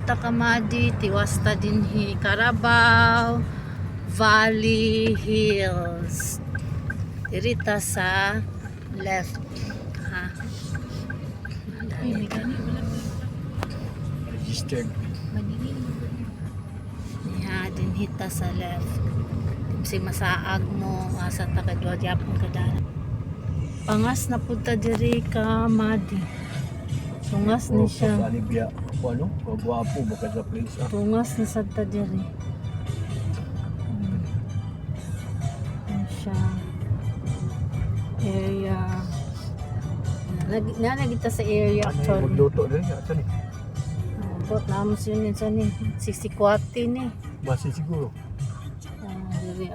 ta kamadi tiwasta dinhi Carabao Valley Hills. Dirita sa left. Ha. Registered. Ya, dinhi ta sa left. Si masaag mo asa ta kadwa gyapon kada. Pangas na punta diri kamadi. Tungas ni siya. Sa Libya. Ano? Kagwapo baka sa place. Tungas na sa ta diri. Siya area nagita sa area Ano yung actually magluto rin? Saan eh? bot naman yun sa ni sisikwati ni Basi siguro. diri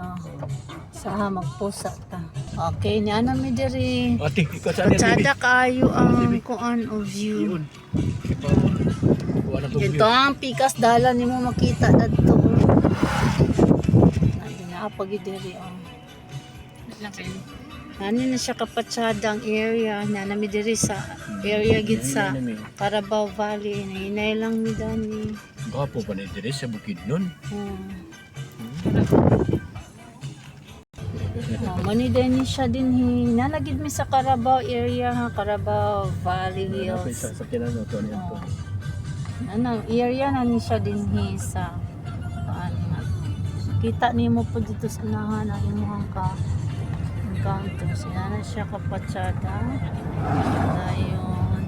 sa magpusa ta okay niya na mi diri Ate, ikaw saan yan? patsada kaayo ang kuan of view Yun. Kuha na to ito ang pikas dala nimo makita dadto na pagi diri Nani na siya kapatsada ang area na nami diri sa area gid sa Carabao Valley. Hinay lang mi dani. Gwapo pa na dire sa bukid nun. Mani dani siya din nalagid mi sa Carabao area ha, Carabao Valley Hills. Sa kinano to niya to. Ano, area na ni siya din sa kita nimo po dito sa nahan ang imong kanto. Sila na siya kapatsada. Dayon.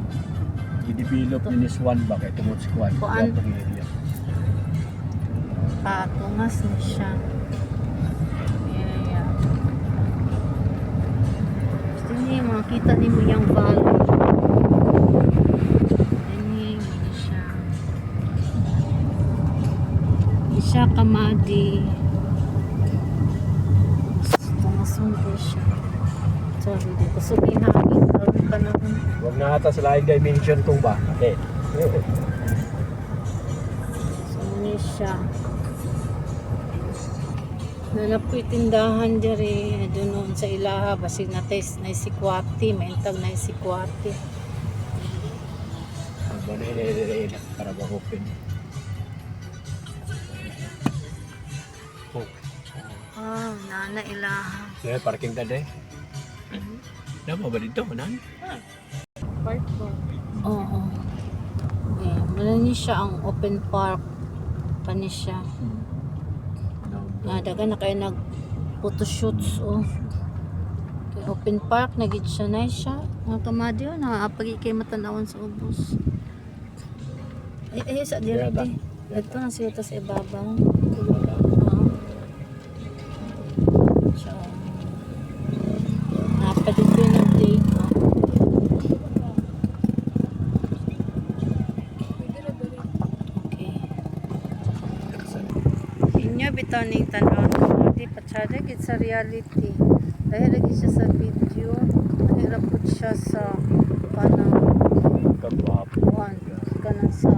I-develop Minis 1 ba kay tungod sa kwan. Kuan? Patungas na siya. Yeah. Gusto niyo makita niyo yung valley. Ini siya. Siya kamadi. Tungas siya. Sorry, dito subing hangin. Tawag ka naman. Huwag na ata sa laing dimension kung ba. Okay. So, ini siya. Nanapoy tindahan diri doon sa ilaha basig na test na sikwati, maintag na sikwati. Banay para ba open. Nana ilaha. Yeah, parking tadi. Nama ba dito manan? Park po. Oo. Okay, wala ni siya ang open park pa ni siya. Dagan na kayo nag photoshoots okay, open park nagid siya na siya. Mga kamadi naapagi kay matanawon sa ubos. Ay sa dirty. Ito na siya sa ibabaw. Napadid ko yung date. Inyo bitaw ning tanon di patsada gid sa reality dahil lagi siya sa video hirap pud siya sa kanang kagwapuan kanang sa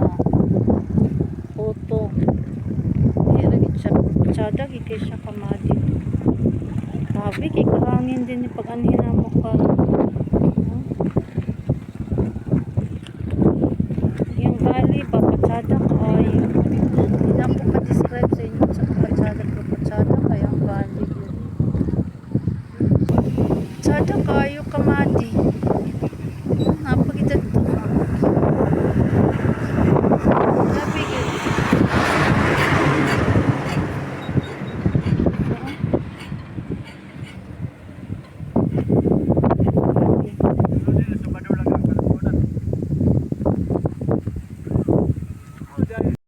photo hirap gid siya patsada gid kay siya kamadi grabe kay kahangin din ni pag anhin mo ka